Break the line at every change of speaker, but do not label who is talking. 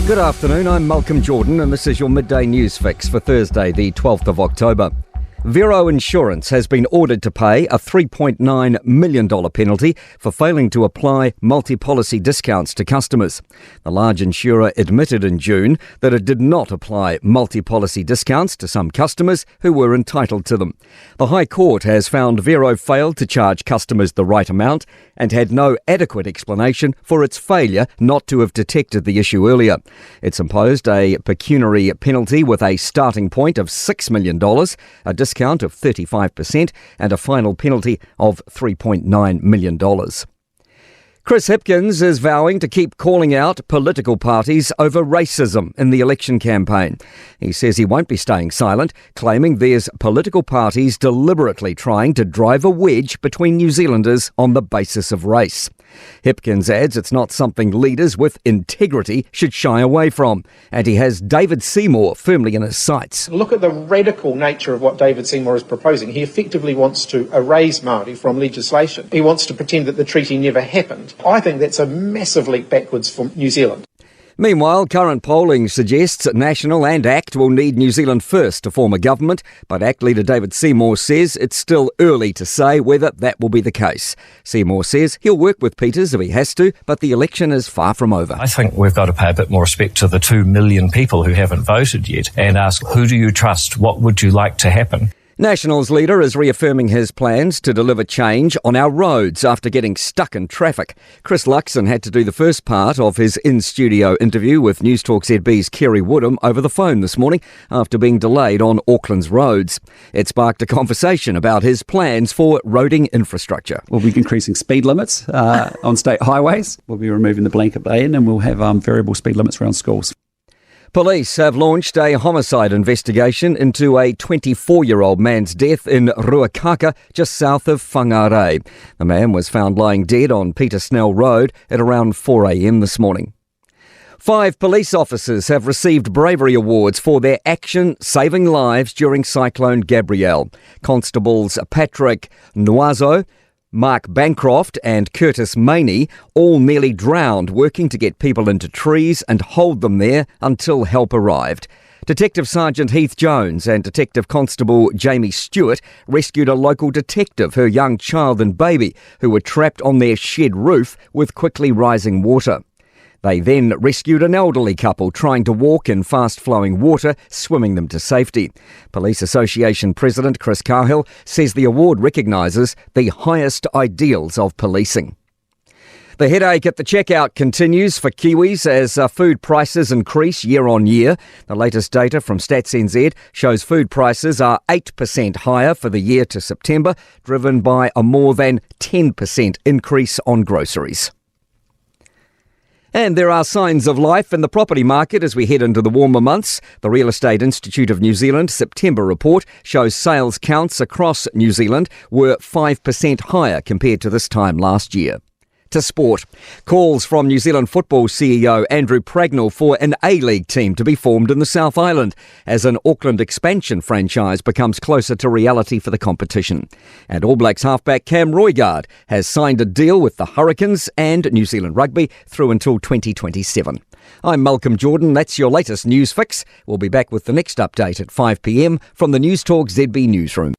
Good afternoon, I'm Malcolm Jordan and this is your midday news fix for Thursday the 12th of October. Vero Insurance has been ordered to pay a $3.9 million penalty for failing to apply multi-policy discounts to customers. The large insurer admitted in June that it did not apply multi-policy discounts to some customers who were entitled to them. The High Court has found Vero failed to charge customers the right amount and had no adequate explanation for its failure not to have detected the issue earlier. It's imposed a pecuniary penalty with a starting point of $6 million, a discount of 35% and a final penalty of $3.9 million. Chris Hipkins is vowing to keep calling out political parties over racism in the election campaign. He says he won't be staying silent, claiming there's political parties deliberately trying to drive a wedge between New Zealanders on the basis of race. Hipkins adds it's not something leaders with integrity should shy away from, and he has David Seymour firmly in his sights.
Look at the radical nature of what David Seymour is proposing. He effectively wants to erase Māori from legislation. He wants to pretend that the treaty never happened. I think that's a massive leap backwards for New Zealand.
Meanwhile, current polling suggests National and ACT will need New Zealand first to form a government, but ACT leader David Seymour says it's still early to say whether that will be the case. Seymour says he'll work with Peters if he has to, but the election is far from over.
I think we've got to pay a bit more respect to the 2 million people who haven't voted yet and ask, who do you trust? What would you like to happen?
Nationals leader is reaffirming his plans to deliver change on our roads after getting stuck in traffic. Chris Luxon had to do the first part of his in-studio interview with Newstalk ZB's Kerry Woodham over the phone this morning after being delayed on Auckland's roads. It sparked a conversation about his plans for roading infrastructure.
We'll be increasing speed limits on state highways. We'll be removing the blanket ban and we'll have variable speed limits around schools.
Police have launched a homicide investigation into a 24-year-old man's death in Ruakaka, just south of Whangarei. The man was found lying dead on Peter Snell Road at around 4 a.m. this morning. 5 police officers have received bravery awards for their action saving lives during Cyclone Gabrielle. Constables Patrick Nwazo, Mark Bancroft and Curtis Maney all nearly drowned working to get people into trees and hold them there until help arrived. Detective Sergeant Heath Jones and Detective Constable Jamie Stewart rescued a local detective, her young child and baby, who were trapped on their shed roof with quickly rising water. They then rescued an elderly couple trying to walk in fast-flowing water, swimming them to safety. Police Association President Chris Cahill says the award recognises the highest ideals of policing. The headache at the checkout continues for Kiwis as food prices increase year on year. The latest data from Stats NZ shows food prices are 8% higher for the year to September, driven by a more than 10% increase on groceries. And there are signs of life in the property market as we head into the warmer months. The Real Estate Institute of New Zealand September report shows sales counts across New Zealand were 5% higher compared to this time last year. To sport, calls from New Zealand football CEO Andrew Pragnell for an A-League team to be formed in the South Island as an Auckland expansion franchise becomes closer to reality for the competition. And All Blacks halfback Cam Roigard has signed a deal with the Hurricanes and New Zealand Rugby through until 2027. I'm Malcolm Jordan. That's your latest news fix. We'll be back with the next update at 5 p.m. from the Newstalk ZB newsroom.